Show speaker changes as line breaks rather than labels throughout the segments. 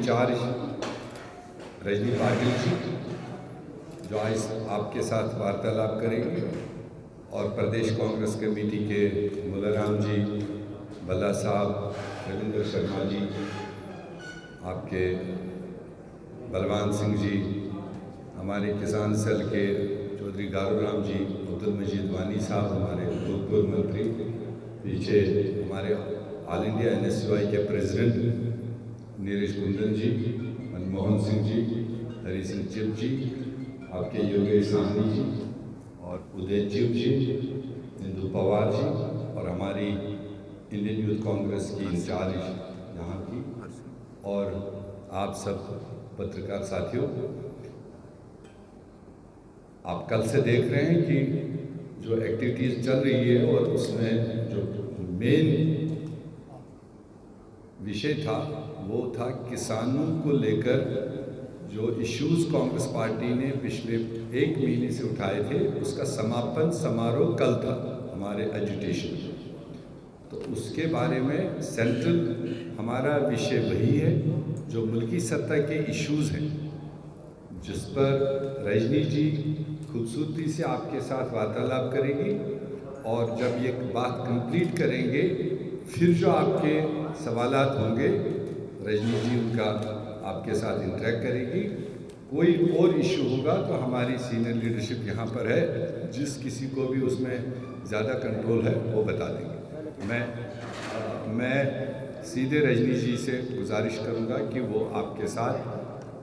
In charge Rajni Patil ji जो आज आपके साथ वार्तालाप करेंगे, और प्रदेश कांग्रेस कमेटी के मुलाराम जी, बल्ला साहब, रविंद्र शर्मा जी, आपके बलवान सिंह जी, हमारे किसान सेल के चौधरी गारूराम जी, अब्दुल मजीद वानी साहब हमारे भूतपूर्व मंत्री, पीछे हमारे ऑल इंडिया NSUI के प्रेसिडेंट नीरज कुंदन जी, मनमोहन सिंह जी, हरी सिंह चिप जी, आपके योगेश साहनी जी और उदय चिप जी, इंदु पवार जी, और हमारी इंडियन यूथ कांग्रेस की इंचार्ज यहाँ की, और आप सब पत्रकार साथियों, आप कल से देख रहे हैं कि जो एक्टिविटीज़ चल रही है और उसमें जो मेन विषय था वो था किसानों को लेकर जो इश्यूज कांग्रेस पार्टी ने पिछले 1 महीने से उठाए थे, उसका समापन समारोह कल था हमारे एजुटेशन। तो उसके बारे में सेंट्रल हमारा विषय वही है जो मुल्की सत्ता के इश्यूज हैं, जिस पर रजनी जी खूबसूरती से आपके साथ वार्तालाप करेंगी, और जब ये बात कंप्लीट करेंगे फिर जो आपके सवालात होंगे रजनी जी उनका आपके साथ इंटरेक्ट करेगी। कोई और इशू होगा तो हमारी सीनियर लीडरशिप यहाँ पर है, जिस किसी को भी उसमें ज़्यादा कंट्रोल है वो बता देंगे। मैं सीधे रजनी जी से गुजारिश करूँगा कि वो आपके साथ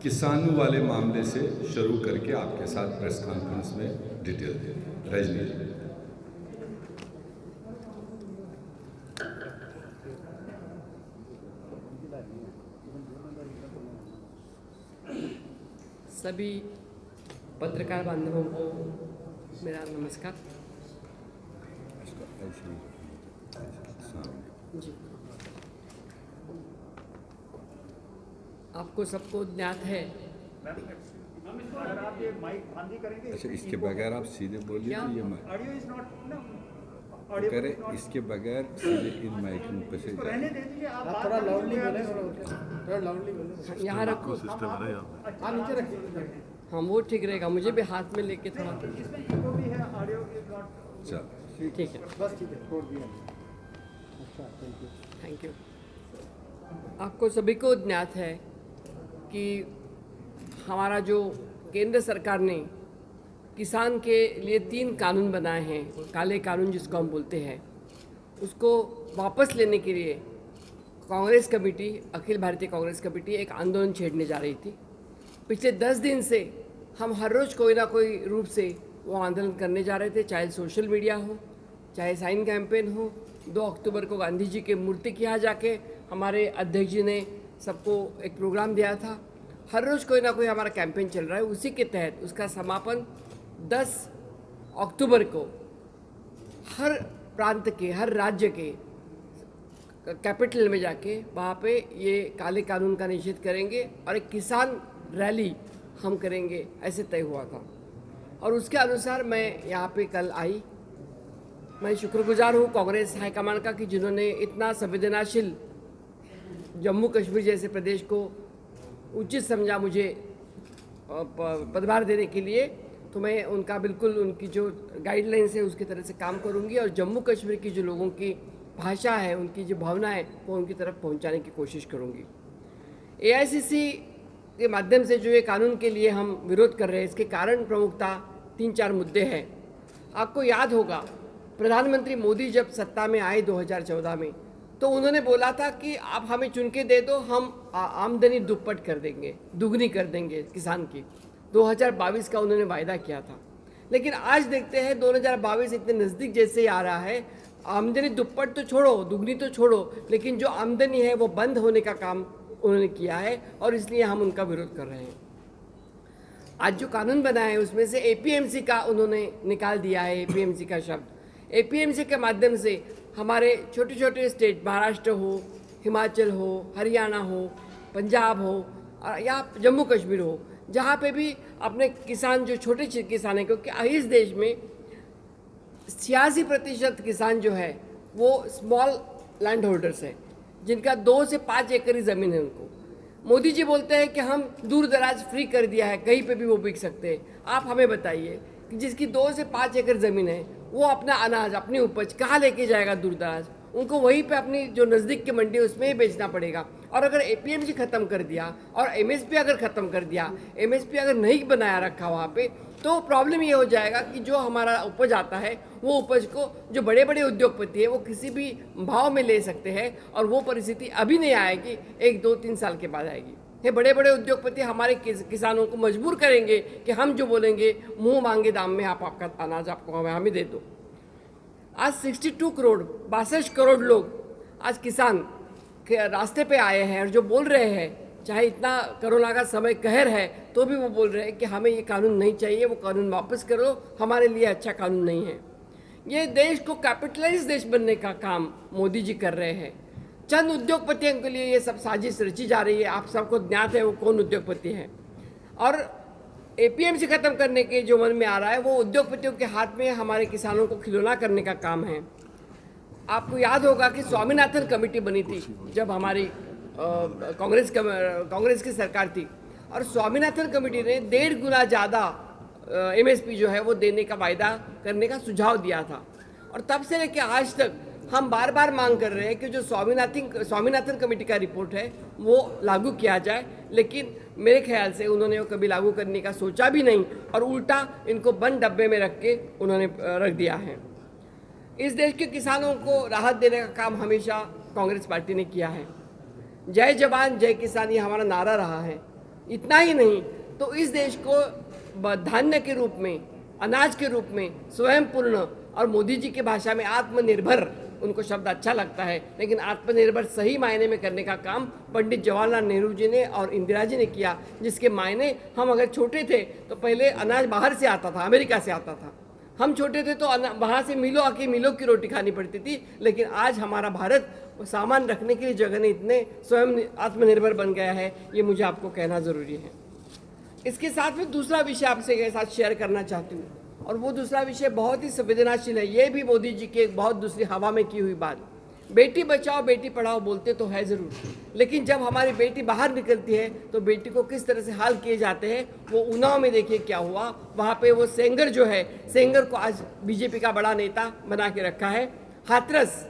किसानों वाले मामले से शुरू करके आपके साथ प्रेस कॉन्फ्रेंस में डिटेल दें। रजनी जी।
सभी पत्रकार बांधवों को मेरा नमस्कार। जी, आपको सबको ज्ञात है।
अगर आप ये माइक बंद ही करेंगे,
अच्छा, इसके बगैर आप सीधे बोलिए तो ये माइक
ऑडियो इज नॉट
करे, इसके बगैर सीधे इन माइक पे से
रहने दे दीजिए। आप
थोड़ा लाउडली बोले, थोड़ा लाउडली बोले।
यहाँ रखो,
हाँ नीचे रखिए।
हाँ वो ठीक रहेगा। मुझे भी हाथ में लेके थोड़ा,
इसमें इको भी है, ऑडियो इज नॉट।
चल
ठीक है,
बस ठीक है, छोड़ दिया। अच्छा,
थैंक यू। आपको सभी को ज्ञात है कि हमारा जो केंद्र सरकार ने किसान के लिए 3 कानून बनाए हैं, काले कानून जिसको हम बोलते हैं, उसको वापस लेने के लिए कांग्रेस कमेटी, अखिल भारतीय कांग्रेस कमेटी एक आंदोलन छेड़ने जा रही थी। पिछले 10 दिन से हम हर रोज़ कोई ना कोई रूप से वो आंदोलन करने जा रहे थे, चाहे सोशल मीडिया हो, चाहे साइन कैंपेन हो। 2 अक्टूबर को गांधी जी के मूर्ति के यहाँ जाके हमारे अध्यक्ष जी ने सबको एक प्रोग्राम दिया था। हर रोज़ कोई ना कोई हमारा कैंपेन चल रहा है। उसी के तहत उसका समापन 10 अक्टूबर को हर प्रांत के, हर राज्य के कैपिटल में जाके वहाँ पे ये काले कानून का निषेध करेंगे और एक किसान रैली हम करेंगे, ऐसे तय हुआ था। और उसके अनुसार मैं यहाँ पे कल आई। मैं शुक्रगुजार हूँ कांग्रेस हाईकमान का कि जिन्होंने इतना संवेदनशील जम्मू कश्मीर जैसे प्रदेश को उचित समझा मुझे पदभार देने के लिए। तो मैं उनका बिल्कुल, उनकी जो गाइडलाइंस है उसकी तरह से काम करूंगी, और जम्मू कश्मीर की जो लोगों की भाषा है, उनकी जो भावना है, वो उनकी तरफ पहुंचाने की कोशिश करूंगी। AICC के माध्यम से जो ये कानून के लिए हम विरोध कर रहे हैं, इसके कारण प्रमुखता 3-4 मुद्दे हैं। आपको याद होगा प्रधानमंत्री मोदी जब सत्ता में आए 2014 में, तो उन्होंने बोला था कि आप हमें चुन के दे दो, हम आमदनी दुप्पट कर देंगे, दुगनी कर देंगे किसान की। 2022 का उन्होंने वायदा किया था। लेकिन आज देखते हैं 2022 इतने नज़दीक जैसे ही आ रहा है, आमदनी दुप्पट तो छोड़ो, दुगनी तो छोड़ो, लेकिन जो आमदनी है वो बंद होने का काम उन्होंने किया है, और इसलिए हम उनका विरोध कर रहे हैं। आज जो कानून बना है उसमें से APMC का उन्होंने निकाल दिया है, APMC का शब्द। APMC के माध्यम से हमारे छोटे छोटे स्टेट, महाराष्ट्र हो, हिमाचल हो, हरियाणा हो, पंजाब हो या जम्मू कश्मीर हो, जहाँ पे भी अपने किसान, जो छोटे किसान हैं, क्योंकि इस देश में 86% किसान जो है वो स्मॉल लैंड होल्डर्स हैं, जिनका 2 से 5 एकड़ ज़मीन है उनको। मोदी जी बोलते हैं कि हम दूर दराज फ्री कर दिया है, कहीं पे भी वो बिक सकते हैं। आप हमें बताइए कि जिसकी 2 से 5 एकड़ ज़मीन है वो अपना अनाज, अपनी उपज कहाँ लेके जाएगा दूर दराज? उनको वहीं पे अपनी जो नज़दीक की मंडी है उसमें ही बेचना पड़ेगा। और अगर एपीएमसी ख़त्म कर दिया और एमएसपी अगर ख़त्म कर दिया, एमएसपी अगर नहीं बनाया रखा वहाँ पे, तो प्रॉब्लम ये हो जाएगा कि जो हमारा उपज आता है वो उपज को जो बड़े बड़े उद्योगपति है वो किसी भी भाव में ले सकते हैं, और वो परिस्थिति अभी नहीं आएगी, 1, 2, 3 साल के बाद आएगी। ये बड़े बड़े उद्योगपति हमारे किसानों को मजबूर करेंगे कि हम जो बोलेंगे मुंह मांगे दाम में आप आपका अनाज आपको हमें दे दो। आज 62 करोड़ 62 करोड़ लोग आज किसान के रास्ते पे आए हैं, और जो बोल रहे हैं, चाहे इतना कोरोना का समय कहर है तो भी वो बोल रहे हैं कि हमें ये कानून नहीं चाहिए, वो कानून वापस करो, हमारे लिए अच्छा कानून नहीं है। ये देश को कैपिटलाइज देश बनने का काम मोदी जी कर रहे हैं। चंद उद्योगपतियों के लिए ये सब साजिश रची जा रही है। आप सबको ज्ञात है वो कौन उद्योगपति है। और एपीएमसी खत्म करने के जो मन में आ रहा है वो उद्योगपतियों के हाथ में हमारे किसानों को खिलौना करने का काम है। आपको याद होगा कि स्वामीनाथन कमेटी बनी थी जब हमारी कांग्रेस की सरकार थी, और स्वामीनाथन कमेटी ने 1.5 गुना ज़्यादा एमएसपी जो है वो देने का वायदा करने का सुझाव दिया था। और तब से लेकर आज तक हम बार बार मांग कर रहे हैं कि जो स्वामीनाथन कमेटी का रिपोर्ट है वो लागू किया जाए, लेकिन मेरे ख्याल से उन्होंने वो कभी लागू करने का सोचा भी नहीं, और उल्टा इनको बंद डब्बे में रख के उन्होंने रख दिया है। इस देश के किसानों को राहत देने का काम हमेशा कांग्रेस पार्टी ने किया है। जय जवान जय किसान ये हमारा नारा रहा है। इतना ही नहीं तो इस देश को धान्य के रूप में, अनाज के रूप में स्वयं पूर्ण, और मोदी जी की भाषा में आत्मनिर्भर, उनको शब्द अच्छा लगता है, लेकिन आत्मनिर्भर सही मायने में करने का काम पंडित जवाहरलाल नेहरू जी ने और इंदिरा जी ने किया, जिसके मायने हम अगर छोटे थे तो पहले अनाज बाहर से आता था, अमेरिका से आता था। हम छोटे थे तो वहाँ से मिलों आके मिलों की रोटी खानी पड़ती थी, लेकिन आज हमारा भारत सामान रखने के लिए जगह नहीं, इतने स्वयं आत्मनिर्भर बन गया है। ये मुझे आपको कहना ज़रूरी है। इसके साथ में दूसरा विषय आपसे साथ शेयर करना चाहती हूँ, और वो दूसरा विषय बहुत ही संवेदनशील है। ये भी मोदी जी की एक बहुत दूसरी हवा में की हुई बात। बेटी बचाओ बेटी पढ़ाओ बोलते तो है ज़रूर, लेकिन जब हमारी बेटी बाहर निकलती है तो बेटी को किस तरह से हाल किए जाते हैं। वो उन्नाव में देखिए क्या हुआ, वहाँ पे वो सेंगर जो है, सेंगर को आज बीजेपी का बड़ा नेता बना के रखा है। हाथरस,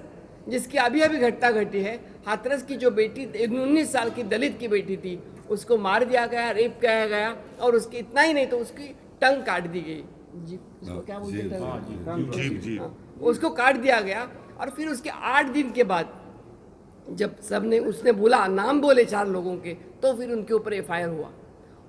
जिसकी अभी अभी घटना घटी है, हाथरस की जो बेटी 19 साल की दलित की बेटी थी, उसको मार दिया गया, रेप किया गया, और उसकी इतना ही नहीं तो उसकी टंग काट दी गई। जी, उसको क्या बोलते हैं, उसको काट दिया गया। और फिर उसके 8 दिन के बाद जब सबने उसने बोला, नाम बोले 4 लोगों के, तो फिर उनके ऊपर एफआईआर हुआ।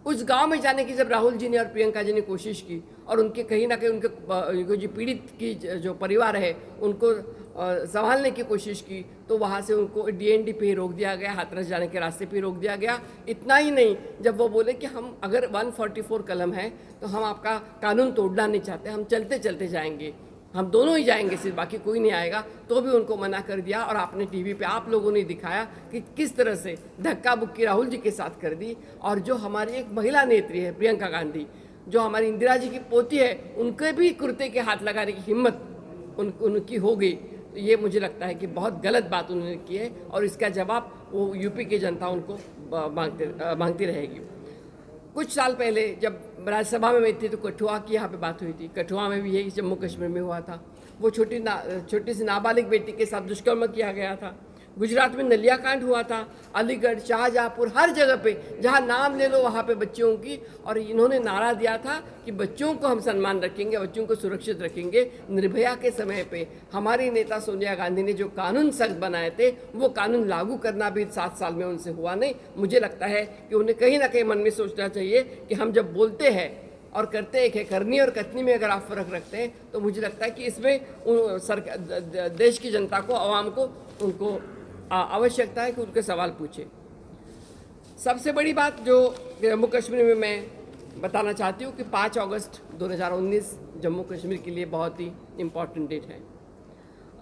उस गांव में जाने की जब राहुल जी ने और प्रियंका जी ने कोशिश की, और उनके कहीं ना कहीं उनके जो पीड़ित की जो परिवार है उनको संभालने की कोशिश की, तो वहाँ से उनको डीएनडी पे रोक दिया गया, हाथरस जाने के रास्ते पे रोक दिया गया। इतना ही नहीं, जब वो बोले कि हम अगर 144 कलम है तो हम आपका कानून तोड़ना नहीं चाहते, हम चलते चलते जाएंगे, हम दोनों ही जाएंगे, सिर्फ बाकी कोई नहीं आएगा, तो भी उनको मना कर दिया। और आपने टीवी पे आप लोगों ने दिखाया कि किस तरह से धक्का बुक्की राहुल जी के साथ कर दी। और जो हमारी एक महिला नेत्री है प्रियंका गांधी, जो हमारी इंदिरा जी की पोती है, उनके भी कुर्ते के हाथ लगाने की हिम्मत उनकी हो गई। तो ये मुझे लगता है कि बहुत गलत बात उन्होंने की है, और इसका जवाब वो यूपी की जनता उनको मांगती रहेगी। कुछ साल पहले जब राज्यसभा में मैं थी तो कठुआ की यहाँ पे बात हुई थी। कठुआ में भी यही जम्मू कश्मीर में हुआ था। वो छोटी सी नाबालिग बेटी के साथ दुष्कर्म किया गया था। गुजरात में नलिया कांड हुआ था। अलीगढ़, शाहजहाँपुर, हर जगह पे जहाँ नाम ले लो वहाँ पे बच्चियों की, और इन्होंने नारा दिया था कि बच्चों को हम सम्मान रखेंगे, बच्चों को सुरक्षित रखेंगे। निर्भया के समय पे हमारी नेता सोनिया गांधी ने जो कानून सख्त बनाए थे, वो कानून लागू करना भी 7 साल में उनसे हुआ नहीं। मुझे लगता है कि उन्हें कहीं ना कहीं मन में सोचना चाहिए कि हम जब बोलते हैं और करते एक है, करनी और कथनी में अगर आप फ़र्क रखते हैं, तो मुझे लगता है कि इसमें सरकार, देश की जनता को, आवाम को, उनको आवश्यकता है कि उनके सवाल पूछे। सबसे बड़ी बात जो जम्मू कश्मीर में मैं बताना चाहती हूँ कि 5 अगस्त 2019 जम्मू कश्मीर के लिए बहुत ही इम्पॉर्टेंट डेट है।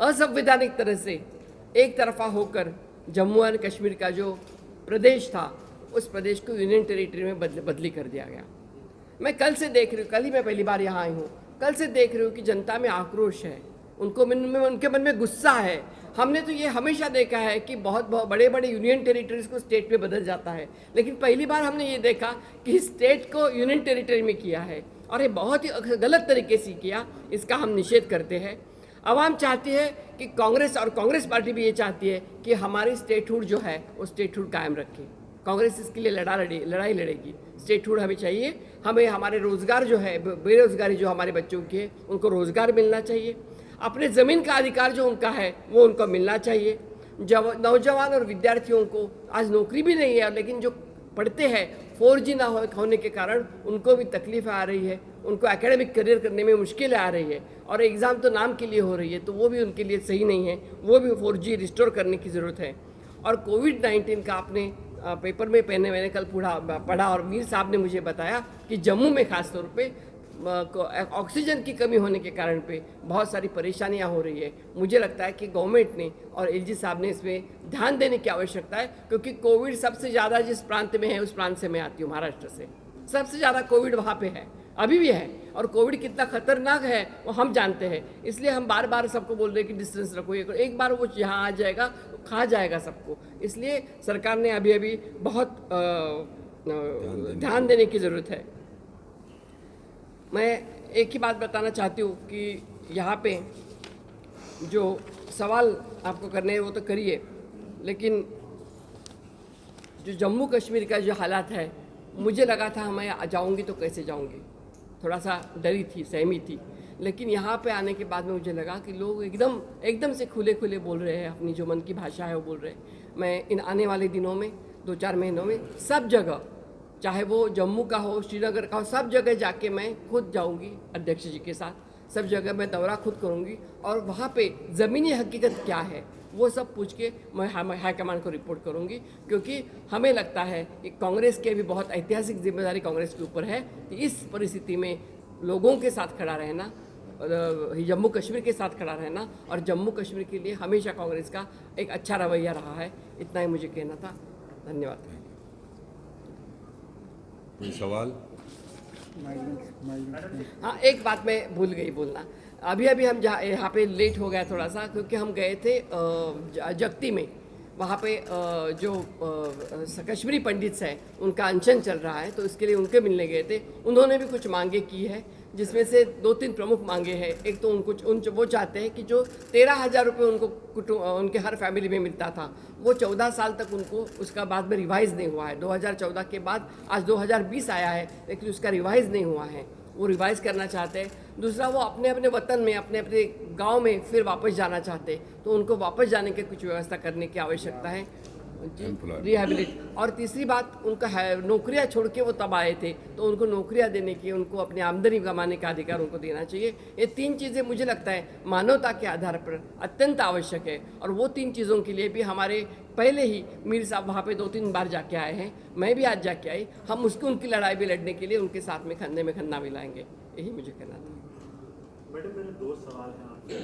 असंवैधानिक तरह से एक तरफा होकर जम्मू एंड कश्मीर का जो प्रदेश था, उस प्रदेश को यूनियन टेरिटरी में बदली कर दिया गया। मैं कल से देख रही हूँ, कल ही मैं पहली बार यहाँ आई हूँ, कल से देख रही हूँ कि जनता में आक्रोश है। उनके मन में गुस्सा है। हमने तो ये हमेशा देखा है कि बहुत बहुत बड़े बड़े यूनियन टेरिटरीज को स्टेट में बदल जाता है, लेकिन पहली बार हमने ये देखा कि स्टेट को यूनियन टेरिटरी में किया है और ये बहुत ही गलत तरीके से किया। इसका हम निषेध करते हैं। आवाम चाहती है कि कांग्रेस पार्टी भी ये चाहती है कि हमारी स्टेटहुड जो है वो स्टेटहुड कायम रखे। कांग्रेस इसके लिए लड़ाई लड़ेगी। स्टेटहुड हमें चाहिए। हमें हमारे रोज़गार जो है, बेरोज़गारी जो हमारे बच्चों की है, उनको रोज़गार मिलना चाहिए। अपने ज़मीन का अधिकार जो उनका है वो उनको मिलना चाहिए। नौजवान और विद्यार्थियों को आज नौकरी भी नहीं है, लेकिन जो पढ़ते हैं 4G ना होने के कारण उनको भी तकलीफ आ रही है, उनको एकेडमिक करियर करने में मुश्किलें आ रही है और एग्ज़ाम तो नाम के लिए हो रही है, तो वो भी उनके लिए सही नहीं है। वो भी 4G रिस्टोर करने की ज़रूरत है। और कोविड-19 का आपने पेपर में मैंने कल पढ़ा और मीर साहब ने मुझे बताया कि जम्मू में ख़ास तौर पे ऑक्सीजन की कमी होने के कारण पे बहुत सारी परेशानियां हो रही है। मुझे लगता है कि गवर्नमेंट ने और एलजी साहब ने इसमें ध्यान देने की आवश्यकता है, क्योंकि कोविड सबसे ज़्यादा जिस प्रांत में है उस प्रांत से मैं आती हूँ, महाराष्ट्र से। सबसे ज़्यादा कोविड वहाँ पे है, अभी भी है, और कोविड कितना खतरनाक है वो हम जानते हैं। इसलिए हम बार बार सबको बोल रहे हैं कि डिस्टेंस रखो, एक बार वो यहाँ आ जाएगा तो खा जाएगा सबको। इसलिए सरकार ने अभी बहुत ध्यान देने की ज़रूरत है। मैं एक ही बात बताना चाहती हूँ कि यहाँ पे जो सवाल आपको करने हैं वो तो करिए, लेकिन जो जम्मू कश्मीर का जो हालात है, मुझे लगा था मैं जाऊँगी तो कैसे जाऊँगी, थोड़ा सा डरी थी, सहमी थी। लेकिन यहाँ पे आने के बाद में मुझे लगा कि लोग एकदम से खुले बोल रहे हैं, अपनी जो मन की भाषा है वो बोल रहे हैं। मैं इन आने वाले दिनों में 2-4 महीनों में सब जगह, चाहे वो जम्मू का हो, श्रीनगर का हो, सब जगह जाके मैं खुद जाऊंगी अध्यक्ष जी के साथ। सब जगह मैं दौरा खुद करूंगी और वहाँ पे ज़मीनी हकीकत क्या है वो सब पूछ के मैं हाईकमान को रिपोर्ट करूंगी, क्योंकि हमें लगता है कि कांग्रेस की भी बहुत ऐतिहासिक जिम्मेदारी कांग्रेस के ऊपर है कि इस परिस्थिति में लोगों के साथ खड़ा रहना, जम्मू कश्मीर के साथ खड़ा रहना, और जम्मू कश्मीर के लिए हमेशा कांग्रेस का एक अच्छा रवैया रहा है। इतना ही मुझे कहना था। धन्यवाद।
कोई सवाल?
हाँ, एक बात मैं भूल गई बोलना। अभी हम यहाँ पे लेट हो गया थोड़ा सा, क्योंकि हम गए थे जगती में। वहाँ पे जो कश्मीरी पंडित हैं उनका अनशन चल रहा है, तो इसके लिए उनके मिलने गए थे। उन्होंने भी कुछ मांगे की है, जिसमें से 2-3 प्रमुख मांगे हैं। एक तो वो चाहते हैं कि जो 13,000 रुपये उनके हर फैमिली में मिलता था, वो 14 साल तक उनको उसका बाद में रिवाइज़ नहीं हुआ है। 2014 के बाद आज 2020 आया है, लेकिन उसका रिवाइज़ नहीं हुआ है, वो रिवाइज़ करना चाहते हैं। दूसरा, वो अपने वतन में, अपने गांव में फिर वापस जाना चाहते, तो उनको वापस जाने की कुछ व्यवस्था करने की आवश्यकता है, रिहेबिलिट। और तीसरी बात, उनका नौकरियां छोड़ के वो तब आए थे, तो उनको नौकरियां देने की, उनको अपनी आमदनी कमाने का अधिकार उनको देना चाहिए। ये 3 चीज़ें मुझे लगता है मानवता के आधार पर अत्यंत आवश्यक है, और वो 3 चीज़ों के लिए भी हमारे पहले ही मीर साहब वहाँ पे 2-3 बार जाके आए हैं। मैं भी आज जाके आई। हम उनकी लड़ाई भी लड़ने के लिए उनके साथ में खन्ने में खन्ना मिलाएंगे। यही मुझे कहना था।
मैडम, मेरे 2 सवाल हैं आपसे।